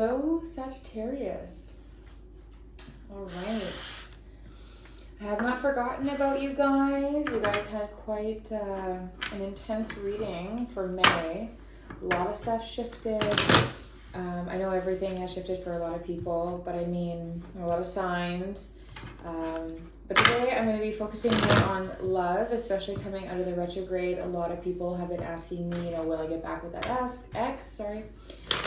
Hello, Sagittarius. All right. I have not forgotten about you guys. You guys had quite an intense reading for May. A lot of stuff shifted. I know everything has shifted for a lot of people, but I mean, a lot of signs. But today I'm going to be focusing more on love, especially coming out of the retrograde. A lot of people have been asking me, will I get back with that ex?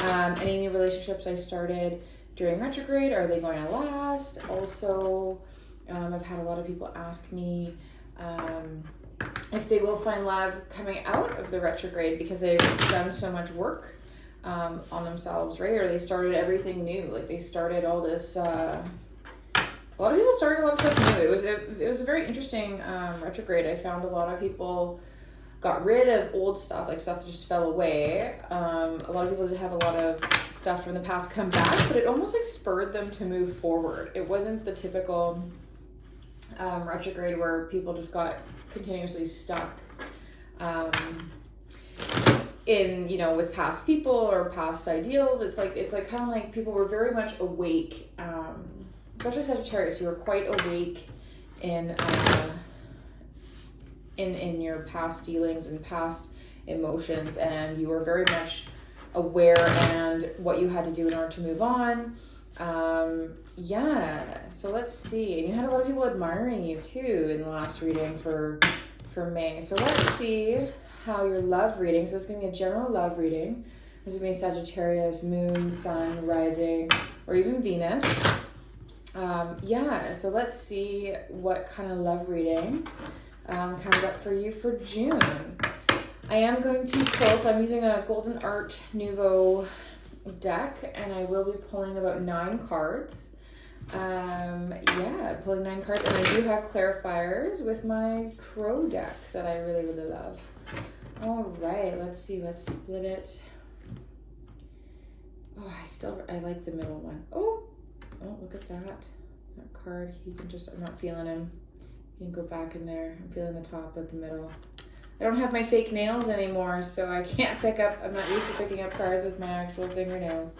Any new relationships I started during retrograde, are they going to last? Also, I've had a lot of people ask me if they will find love coming out of the retrograde because they've done so much work on themselves, right? Or they started everything new. Like they started all this... a lot of people started a lot of stuff new. It was a very interesting retrograde. I found a lot of people got rid of old stuff, like stuff that just fell away. A lot of people did have a lot of stuff from the past come back, but it almost like spurred them to move forward. It wasn't the typical retrograde where people just got continuously stuck in, with past people or past ideals. It's like kind of like people were very much awake, especially Sagittarius. You were quite awake in your past dealings and past emotions, and you were very much aware and what you had to do in order to move on. So let's see. And you had a lot of people admiring you too in the last reading for May. So let's see how your love reading. So it's going to be a general love reading. This is going to be Sagittarius, Moon, Sun, Rising, or even Venus. So let's see what kind of love reading comes up for you for June. I am going to pull, so I'm using a Golden Art Nouveau deck, and I will be pulling about 9 cards. Pulling 9 cards, and I do have clarifiers with my Crow deck that I really, really love. All right, let's see, let's split it. Oh, I like the middle one. Oh, look at that. That card, I'm not feeling him. You can go back in there. I'm feeling the top of the middle. I don't have my fake nails anymore, so I can't I'm not used to picking up cards with my actual fingernails.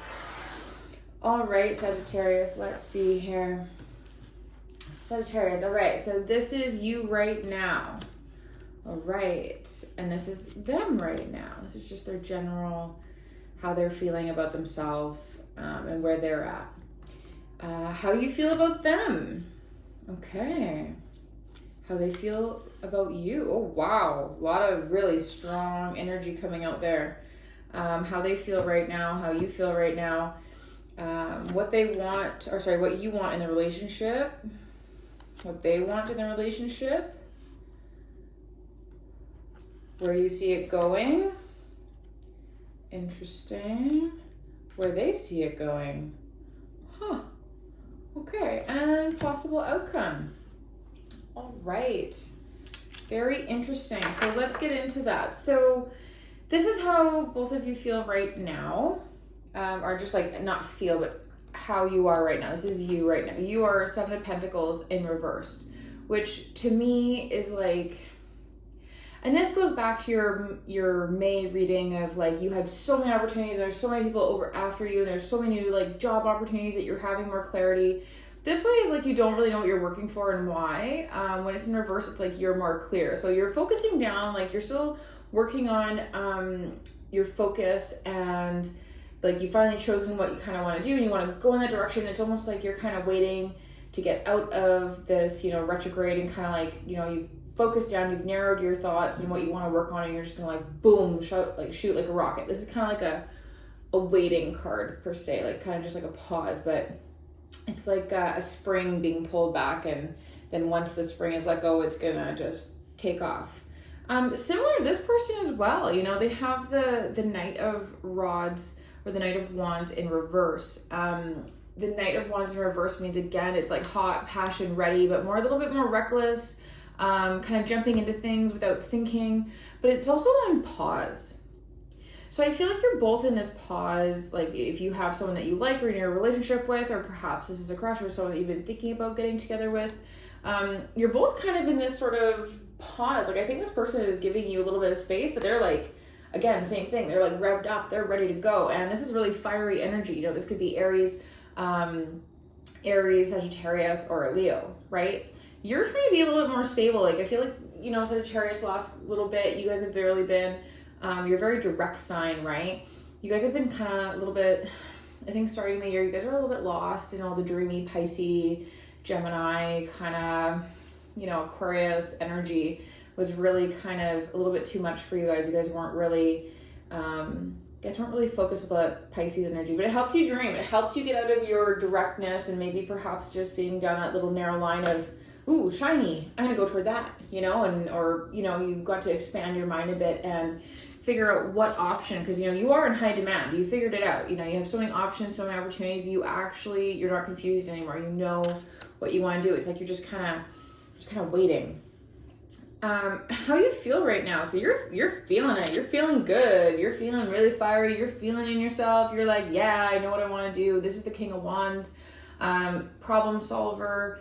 All right, Sagittarius, let's see here. Sagittarius, all right, so this is you right now. All right, and this is them right now. This is just their general, how they're feeling about themselves and where they're at. How you feel about them. Okay. How they feel about you. Oh, wow. A lot of really strong energy coming out there. How they feel right now, how you feel right now. What you want in the relationship. What they want in the relationship. Where you see it going. Interesting. Where they see it going. Huh. Okay, and possible outcome. All right. Very interesting. So let's get into that. So this is how both of you feel right now. Or just like not feel, but how you are right now. This is you right now. You are 7 of Pentacles in reversed, which to me is like, and this goes back to your May reading of like, you had so many opportunities, there's so many people over after you, and there's so many new like job opportunities that you're having more clarity. This way is like, you don't really know what you're working for and why. When it's in reverse, it's like you're more clear. So you're focusing down, like you're still working on your focus, and like you finally chosen what you kind of want to do and you want to go in that direction. It's almost like you're kind of waiting to get out of this, retrograde, and kind of like, you've focused down, you've narrowed your thoughts and what you want to work on, and you're just gonna like boom, shoot like a rocket. This is kind of like a waiting card per se, like kind of just like a pause, but it's like a spring being pulled back, and then once the spring is let go, it's gonna just take off. Similar to this person as well, they have the Knight of Rods or the Knight of Wands in reverse. The Knight of Wands in reverse means, again, it's like hot, passion, ready, but a little bit more reckless, kind of jumping into things without thinking, but it's also on pause. So I feel like you're both in this pause, like if you have someone that you like or in a relationship with, or perhaps this is a crush or someone that you've been thinking about getting together with, you're both kind of in this sort of pause. Like I think this person is giving you a little bit of space, but they're like, again, same thing. They're like revved up, they're ready to go. And this is really fiery energy. You know, this could be Aries, Sagittarius, or a Leo, right? You're trying to be a little bit more stable. Like, I feel like, you know, Sagittarius last little bit, you guys have barely been, you're a very direct sign, right? You guys have been kind of a little bit, I think starting the year, you guys are a little bit lost in all the dreamy Pisces, Gemini, kind of, you know, Aquarius energy was really kind of a little bit too much for you guys. You guys weren't really, focused with that Pisces energy, but it helped you dream. It helped you get out of your directness and maybe perhaps just seeing down that little narrow line of, ooh, shiny, I'm gonna go toward that, you know, or, you know, you got to expand your mind a bit and figure out what option, because, you know, you are in high demand. You figured it out. You know, you have so many options, so many opportunities. You're not confused anymore. You know what you want to do. It's like you're just kind of waiting. How you feel right now? So you're feeling it. You're feeling good. You're feeling really fiery. You're feeling in yourself. You're like, yeah, I know what I want to do. This is the King of Wands, problem solver,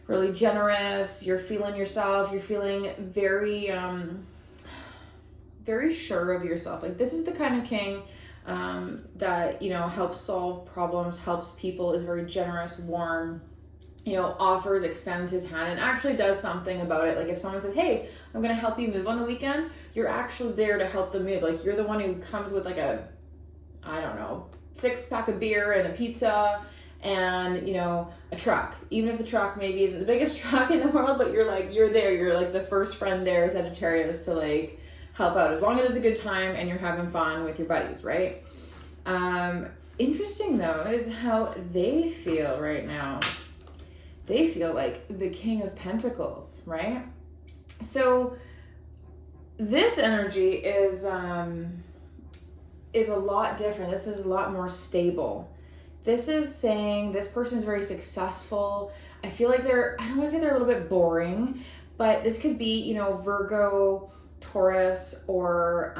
really generous. You're feeling yourself. You're feeling very, very sure of yourself. Like, this is the kind of king that, you know, helps solve problems, helps people, is very generous, warm, you know, offers, extends his hand, and actually does something about it. Like, if someone says, hey, I'm going to help you move on the weekend, you're actually there to help them move. Like, you're the one who comes with like a, I don't know, 6-pack of beer and a pizza and, you know, a truck. Even if the truck maybe isn't the biggest truck in the world, but you're there. You're like the first friend there, Sagittarius, to like help out, as long as it's a good time and you're having fun with your buddies, right? Interesting though is how they feel right now. They feel like the King of Pentacles, right? So this energy is a lot different. This is a lot more stable. This is saying this person is very successful. I feel like I don't want to say they're a little bit boring, but this could be, you know, Virgo, Taurus, or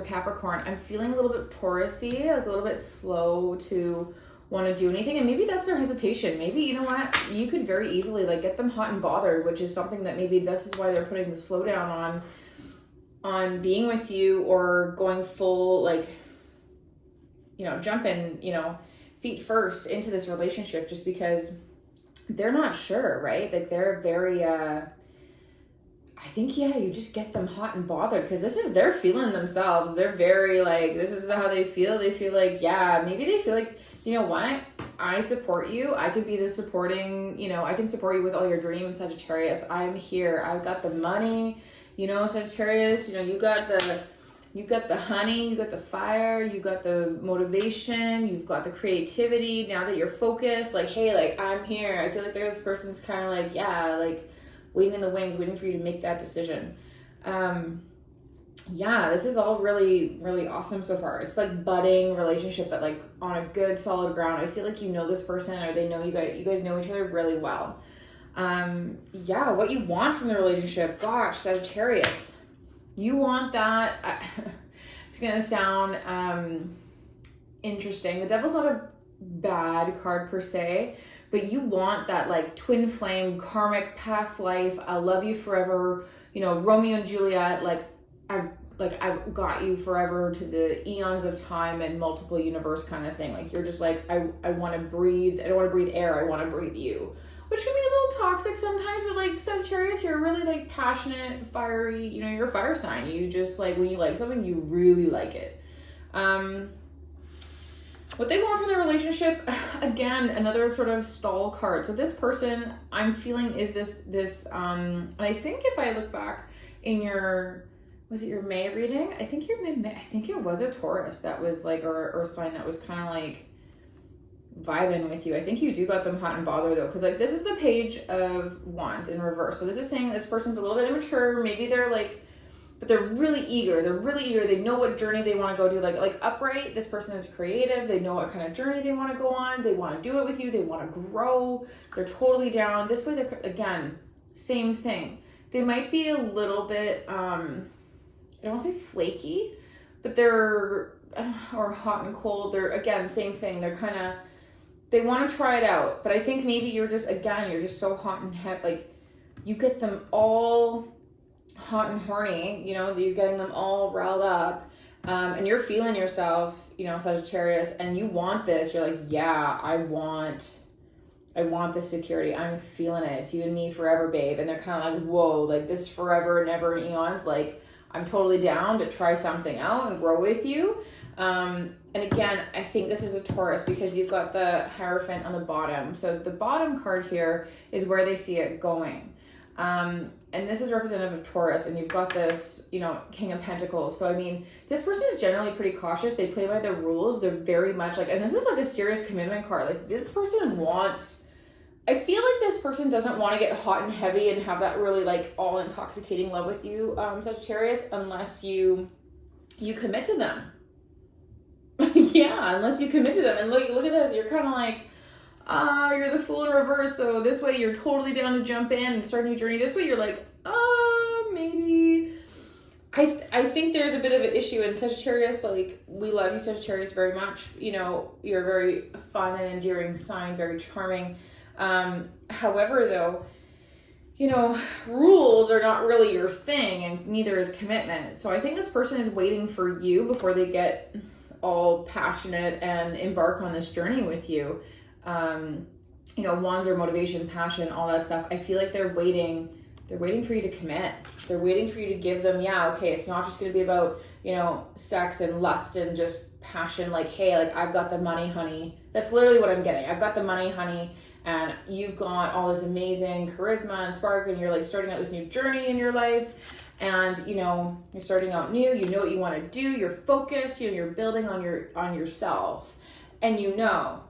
Capricorn. I'm feeling a little bit Taurus-y, like a little bit slow to want to do anything, and maybe that's their hesitation. Maybe, you know what, you could very easily like get them hot and bothered, which is something that maybe this is why they're putting the slowdown on being with you, or going full, like, you know, jumping, you know, feet first into this relationship, just because they're not sure, right? Like, they're very I think, yeah, you just get them hot and bothered, because they're feeling themselves. They're very like, this is how they feel. They feel like, yeah, maybe they feel like, you know what, I support you. I could be the supporting, you know, I can support you with all your dreams, Sagittarius. I'm here. I've got the money, you know, Sagittarius, you know, you got the honey, you got the fire, you got the motivation, you've got the creativity. Now that you're focused, like, hey, like, I'm here. I feel like this person's kind of like, yeah, like waiting in the wings, waiting for you to make that decision. Yeah, this is all really, really awesome so far. It's like budding relationship, but like on a good solid ground. I feel like you know this person, or they know you guys know each other really well. Yeah, what you want from the relationship, gosh, Sagittarius, you want that. It's gonna sound interesting. The Devil's not a bad card per se, but you want that like twin flame, karmic, past life, I love you forever, you know, Romeo and Juliet, I've got you forever to the eons of time and multiple universe kind of thing. Like, you're just like, I want to breathe. I don't want to breathe air. I want to breathe you, which can be a little toxic sometimes, but like Sagittarius, you're really like passionate, fiery, you know, you're a fire sign. You just like, when you like something, you really like it. What they want from their relationship, again, another sort of stall card. So this person, I'm feeling, is this and I think if I look back in was it your May reading? I think it was a Taurus that was like, or a sign that was kind of like vibing with you. I think you do got them hot and bothered though, because like this is the Page of Wands in reverse. So this is saying this person's a little bit immature. Maybe they're like, but they're really eager. They know what journey they want to go do. Like upright, this person is creative. They know what kind of journey they want to go on. They want to do it with you. They want to grow. They're totally down. This way, they're, again, same thing. They might be a little bit, I don't want to say flaky, but they're, or hot and cold. They're, again, same thing. They're kind of, they want to try it out. But I think maybe you're just so hot and hot. Like, you get them all hot and horny, you know, you're getting them all riled up, and you're feeling yourself, you know, Sagittarius, and you want this. You're like, yeah, I want this security. I'm feeling it. It's you and me forever, babe. And they're kind of like, whoa, like this is forever, never eons. Like, I'm totally down to try something out and grow with you. And again, I think this is a Taurus because you've got the Hierophant on the bottom. So the bottom card here is where they see it going. And this is representative of Taurus, and you've got this, you know, King of Pentacles. So, I mean, this person is generally pretty cautious. They play by the rules. They're very much like, and this is like a serious commitment card. Like, this person wants, I feel like this person doesn't want to get hot and heavy and have that really like all intoxicating love with you, Sagittarius, unless you commit to them. Yeah, unless you commit to them. And look at this. You're kind of like, you're the Fool in reverse. So this way you're totally down to jump in and start a new journey. This way you're like, maybe. I think there's a bit of an issue in Sagittarius. Like, we love you, Sagittarius, very much. You know, you're a very fun and endearing sign, very charming. However, though, you know, rules are not really your thing, and neither is commitment. So I think this person is waiting for you before they get all passionate and embark on this journey with you. You know, wands are motivation, passion, all that stuff. I feel like they're waiting for you to commit. They're waiting for you to give them, yeah, okay, it's not just going to be about, you know, sex and lust and just passion. Like, hey, like, I've got the money, honey. That's literally what I'm getting. I've got the money, honey. And you've got all this amazing charisma and spark, and you're like starting out this new journey in your life. And, you know, you're starting out new, you know what you want to do, you're focused, you're building on yourself. And you know,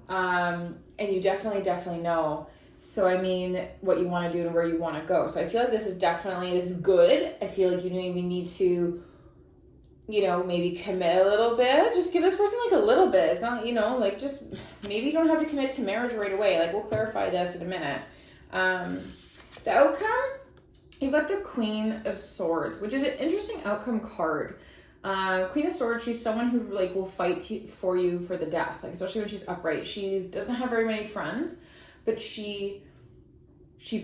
and you definitely know. So, I mean, what you want to do and where you want to go. So I feel like this is good. I feel like you maybe need to, you know, maybe commit a little bit. Just give this person like a little bit. It's not, you know, like, just maybe you don't have to commit to marriage right away. Like, we'll clarify this in a minute. The outcome, you've got the Queen of Swords, which is an interesting outcome card. Queen of Swords, she's someone who like will fight for you for the death, like especially when she's upright. She doesn't have very many friends, but she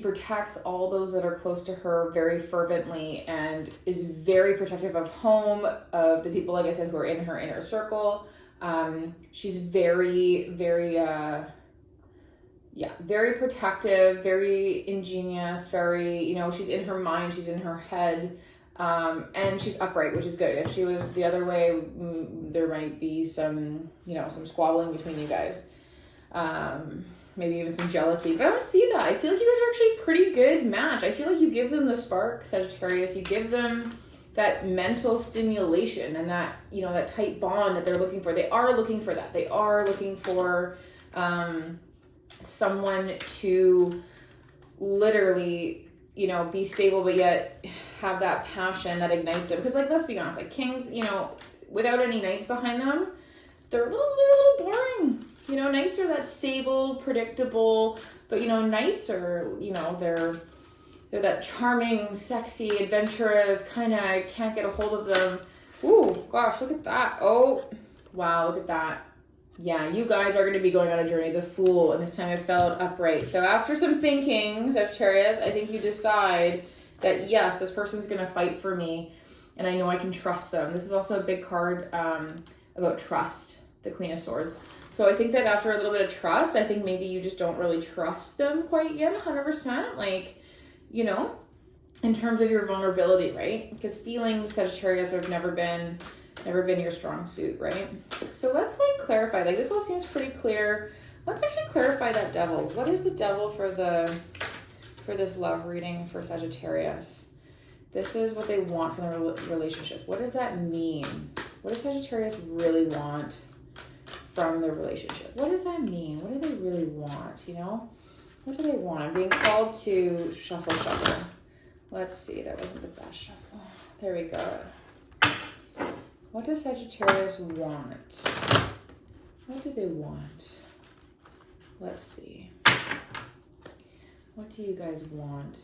protects all those that are close to her very fervently, and is very protective of home, of the people, like I said, who are in her inner circle. She's very, very, very protective, very ingenious, very, you know, she's in her mind, she's in her head, and she's upright, which is good. If she was the other way, there might be some, you know, some squabbling between you guys. Maybe even some jealousy, but I don't see that. I feel like you guys are actually a pretty good match. I feel like you give them the spark, Sagittarius. You give them that mental stimulation and that, you know, that tight bond that they're looking for. They are looking for that. They are looking for someone to literally, you know, be stable, but yet have that passion that ignites them. Because, like, let's be honest, like, kings, you know, without any knights behind them, they're a little boring. You know, knights are that stable, predictable, but, you know, knights are, you know, they're that charming, sexy, adventurous, kind of can't get a hold of them. Ooh, gosh, look at that. Oh, wow, look at that. Yeah, you guys are going to be going on a journey, the Fool, and this time it felt upright. So after some thinking, Sagittarius, I think you decide that, yes, this person's going to fight for me, and I know I can trust them. This is also a big card about trust, the Queen of Swords. So I think that after a little bit of trust, I think maybe you just don't really trust them quite yet, 100%. Like, you know, in terms of your vulnerability, right? Because feelings, Sagittarius, have never been your strong suit, right? So let's like clarify. Like, this all seems pretty clear. Let's actually clarify that Devil. What is the Devil for this love reading for Sagittarius? This is what they want from the relationship. What does that mean? What does Sagittarius really want from the relationship? What does that mean? What do they really want, you know? What do they want? I'm being called to shuffle. Let's see, that wasn't the best shuffle. There we go. What does Sagittarius want? What do they want? Let's see. What do you guys want?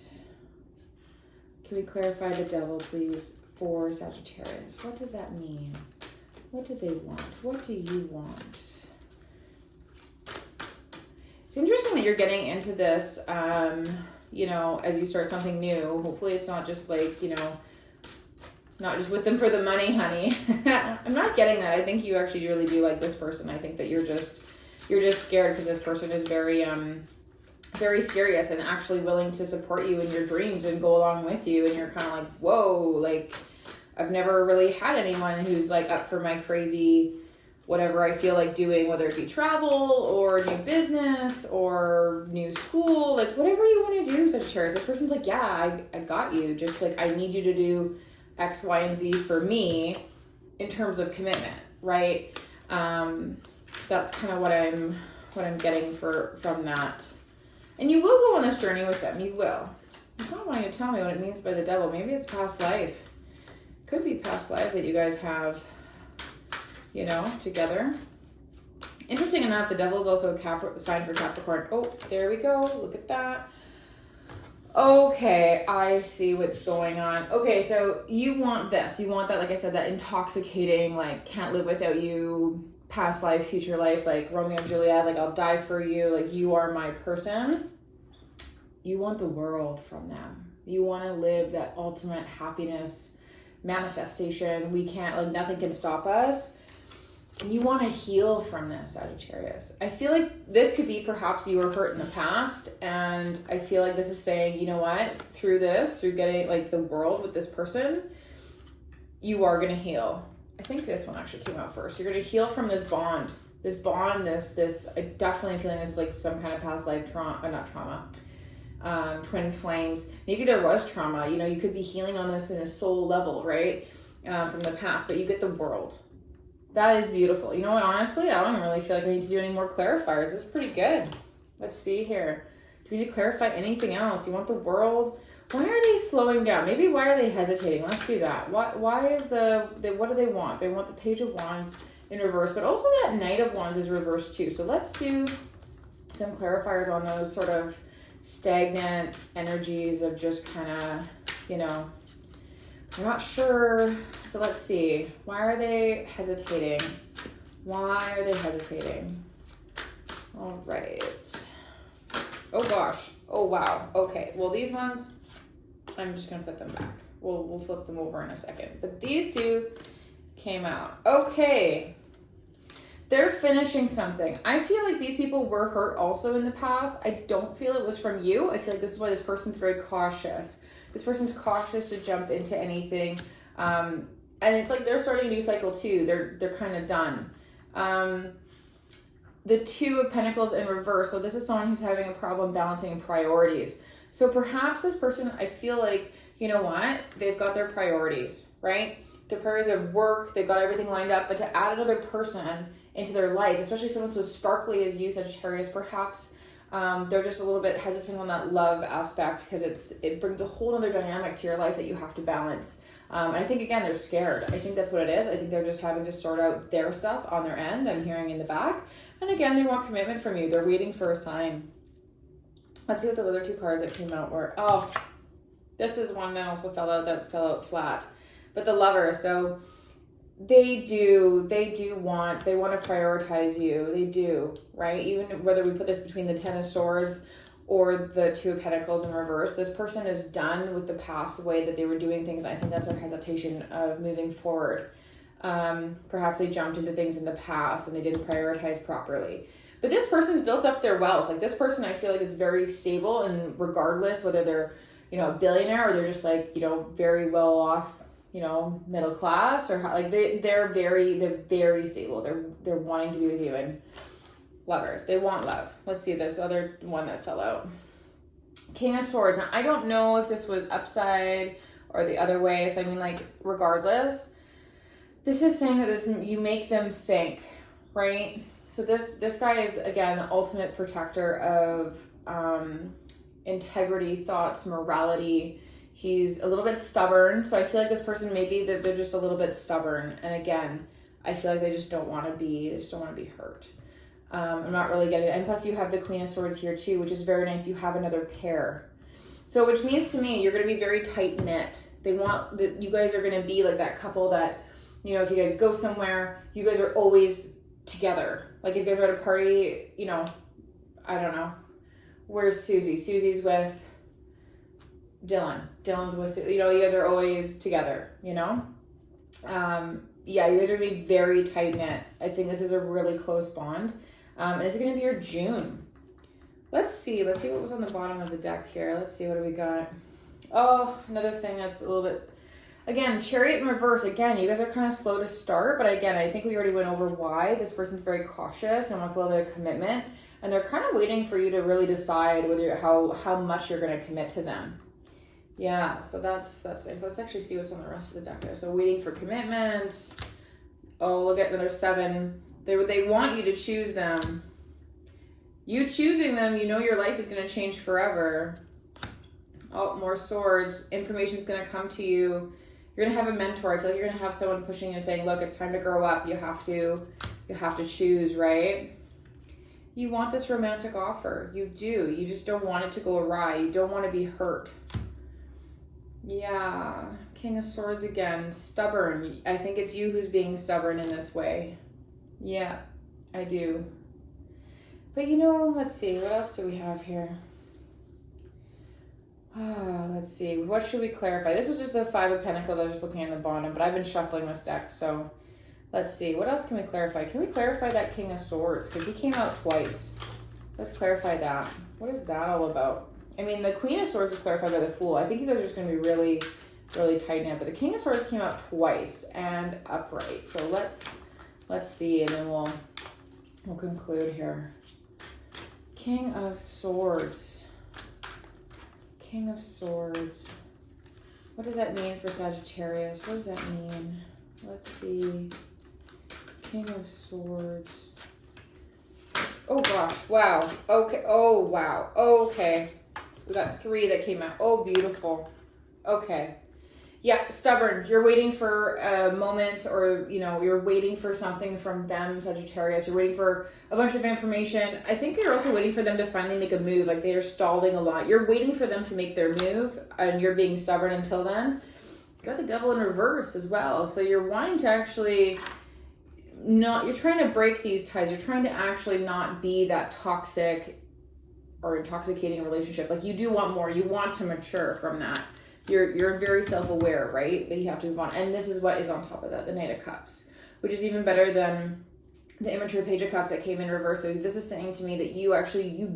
Can we clarify the Devil, please, for Sagittarius? What does that mean? What do they want? What do you want? It's interesting that you're getting into this you know, as you start something new. Hopefully it's not just like, you know, not just with them for the money, honey. I'm not getting that. I think you actually really do like this person. I think that you're just scared because this person is very, very serious and actually willing to support you in your dreams and go along with you. And you're kind of like, whoa, like I've never really had anyone who's like up for my crazy, whatever I feel like doing, whether it be travel or new business or new school, like whatever you want to do, Sagittarius. This person's like, yeah, I got you. Just like, I need you to do X, Y, and Z for me in terms of commitment, right? That's kind of what I'm getting from that. And you will go on this journey with them. You will. It's not wanting to tell me what it means by the devil. Maybe it's past life. Could be past life that you guys have, you know, together. Interesting enough, the devil is also a sign for Capricorn. Oh, there we go. Look at that. Okay, I see what's going on. Okay, so you want this. You want that, like I said, that intoxicating, like, can't live without you, past life, future life, like Romeo and Juliet, like I'll die for you, like you are my person. You want the world from them. You want to live that ultimate happiness manifestation. We can't, like nothing can stop us. And you want to heal from this, Sagittarius. I feel like this could be perhaps you were hurt in the past, and I feel like this is saying, you know what, through getting like the world with this person, you are going to heal. I think this one actually came out first. You're going to heal from this bond, this, I definitely feeling this is like some kind of past life trauma, twin flames. Maybe there was trauma, you know, you could be healing on this in a soul level, right? From the past, but you get the world. That is beautiful. You know what, honestly, I don't really feel like I need to do any more clarifiers. This is pretty good. Let's see here. Do we need to clarify anything else? You want the world? Why are they slowing down? Maybe why are they hesitating? Let's do that. Why is what do they want? They want the Page of Wands in reverse, but also that Knight of Wands is reversed too. So let's do some clarifiers on those sort of stagnant energies of just kind of, you know, I'm not sure. So let's see. Why are they hesitating? Why are they hesitating? All right. Oh gosh. Oh wow. Okay. Well, these ones, I'm just gonna put them back. We'll flip them over in a second. But these two came out. Okay. They're finishing something. I feel like these people were hurt also in the past. I don't feel it was from you. I feel like this is why this person's very cautious. This person's cautious to jump into anything. And it's like they're starting a new cycle too. They're kind of done. The Two of Pentacles in reverse. So this is someone who's having a problem balancing priorities. So perhaps this person, I feel like, you know what? They've got their priorities, right? Their priorities of work, they've got everything lined up, but to add another person into their life, especially someone so sparkly as you, Sagittarius, perhaps they're just a little bit hesitant on that love aspect because it brings a whole other dynamic to your life that you have to balance. And I think, again, they're scared. I think that's what it is. I think they're just having to sort out their stuff on their end. I'm hearing in the back. And again, they want commitment from you. They're waiting for a sign. Let's see what those other two cards that came out were. Oh, this is one that also fell out flat. But the Lover, so they want to prioritize you. They do, right? Even whether we put this between the Ten of Swords or the Two of Pentacles in reverse, this person is done with the past way that they were doing things. I think that's a hesitation of moving forward. Perhaps they jumped into things in the past and they didn't prioritize properly. But this person's built up their wealth. Like this person, I feel like, is very stable, and regardless whether they're, you know, a billionaire or they're just like, you know, very well off, you know, middle class, or how, like they're very stable. They're wanting to be with you. And Lovers, they want love. Let's see this other one that fell out. King of Swords. Now, I don't know if this was upside or the other way. So I mean, like, regardless, this is saying that you make them think, right? So this guy is, again, the ultimate protector of integrity, thoughts, morality. He's a little bit stubborn. So I feel like this person, maybe they're just a little bit stubborn. And again, I feel like they just don't want to be hurt. I'm not really getting it. And plus you have the Queen of Swords here too, which is very nice. You have another pair. So which means to me, you're going to be very tight knit. You guys are going to be like that couple that, you know, if you guys go somewhere, you guys are always together. Like if you guys are at a party, you know, I don't know. Where's Susie? Susie's with Dylan's with, you know, you guys are always together, you know? Yeah, you guys are being very tight-knit. I think this is a really close bond. This is going to be your June. Let's see what was on the bottom of the deck here. Let's see, what do we got? Oh, another thing that's a little bit, again, Chariot in reverse. Again, you guys are kind of slow to start, but again, I think we already went over why. This person's very cautious and wants a little bit of commitment, and they're kind of waiting for you to really decide whether how much you're going to commit to them. Yeah, so that's let's actually see what's on the rest of the deck there. So waiting for commitment. Oh, look at another 7. They want you to choose them. You choosing them, you know your life is going to change forever. Oh, more swords. Information's going to come to you. You're going to have a mentor. I feel like you're going to have someone pushing you and saying, look, it's time to grow up. You have to choose, right? You want this romantic offer. You do. You just don't want it to go awry. You don't want to be hurt. Yeah. King of Swords again. Stubborn. I think it's you who's being stubborn in this way. Yeah, I do. But you know, let's see. What else do we have here? Let's see. What should we clarify? This was just the 5 of Pentacles. I was just looking at the bottom, but I've been shuffling this deck, so let's see. What else can we clarify? Can we clarify that King of Swords? Because he came out twice. Let's clarify that. What is that all about? I mean, the Queen of Swords was clarified by the Fool. I think you guys are just going to be really, really tight knit. But the King of Swords came out twice and upright. So let's see, and then we'll conclude here. King of Swords. King of Swords. What does that mean for Sagittarius? What does that mean? Let's see. King of Swords. Oh gosh, wow. Okay, oh wow, okay. We got 3 that came out. Oh, beautiful. Okay. Yeah, stubborn. You're waiting for a moment, or, you know, you're waiting for something from them, Sagittarius. You're waiting for a bunch of information. I think you're also waiting for them to finally make a move. Like, they are stalling a lot. You're waiting for them to make their move, and you're being stubborn until then. You got the Devil in reverse as well. So you're wanting to actually you're trying to break these ties. You're trying to actually not be that toxic or intoxicating relationship. Like, you do want more. You want to mature from that. You're very self-aware, right? That you have to move on. And this is what is on top of that, the Knight of Cups, which is even better than the immature Page of Cups that came in reverse. So this is saying to me that you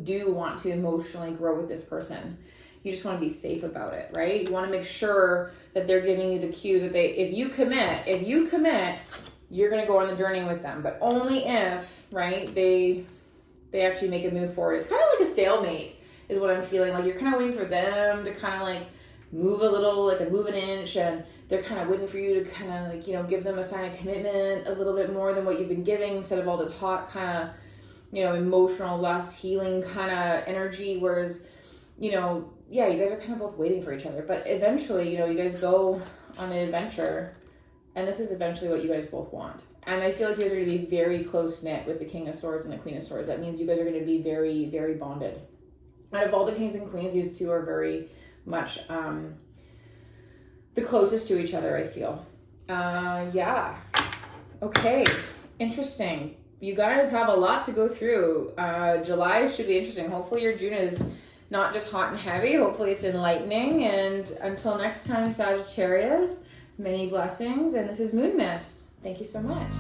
do want to emotionally grow with this person. You just want to be safe about it, right? You want to make sure that they're giving you the cues that if you commit, you're going to go on the journey with them, but only if, right, they actually make a move forward. It's kind of like a stalemate is what I'm feeling. Like, you're kind of waiting for them to kind of like move a little, like a move an inch, and they're kind of waiting for you to kind of like, you know, give them a sign of commitment a little bit more than what you've been giving, instead of all this hot kind of, you know, emotional lust, healing kind of energy. Whereas, you know, yeah, you guys are kind of both waiting for each other, but eventually, you know, you guys go on an adventure, and this is eventually what you guys both want. And I feel like you guys are going to be very close-knit with the King of Swords and the Queen of Swords. That means you guys are going to be very, very bonded. Out of all the Kings and Queens, these two are very much the closest to each other, I feel. Yeah. Okay. Interesting. You guys have a lot to go through. July should be interesting. Hopefully your June is not just hot and heavy. Hopefully it's enlightening. And until next time, Sagittarius, many blessings. And this is Moon Mist. Thank you so much.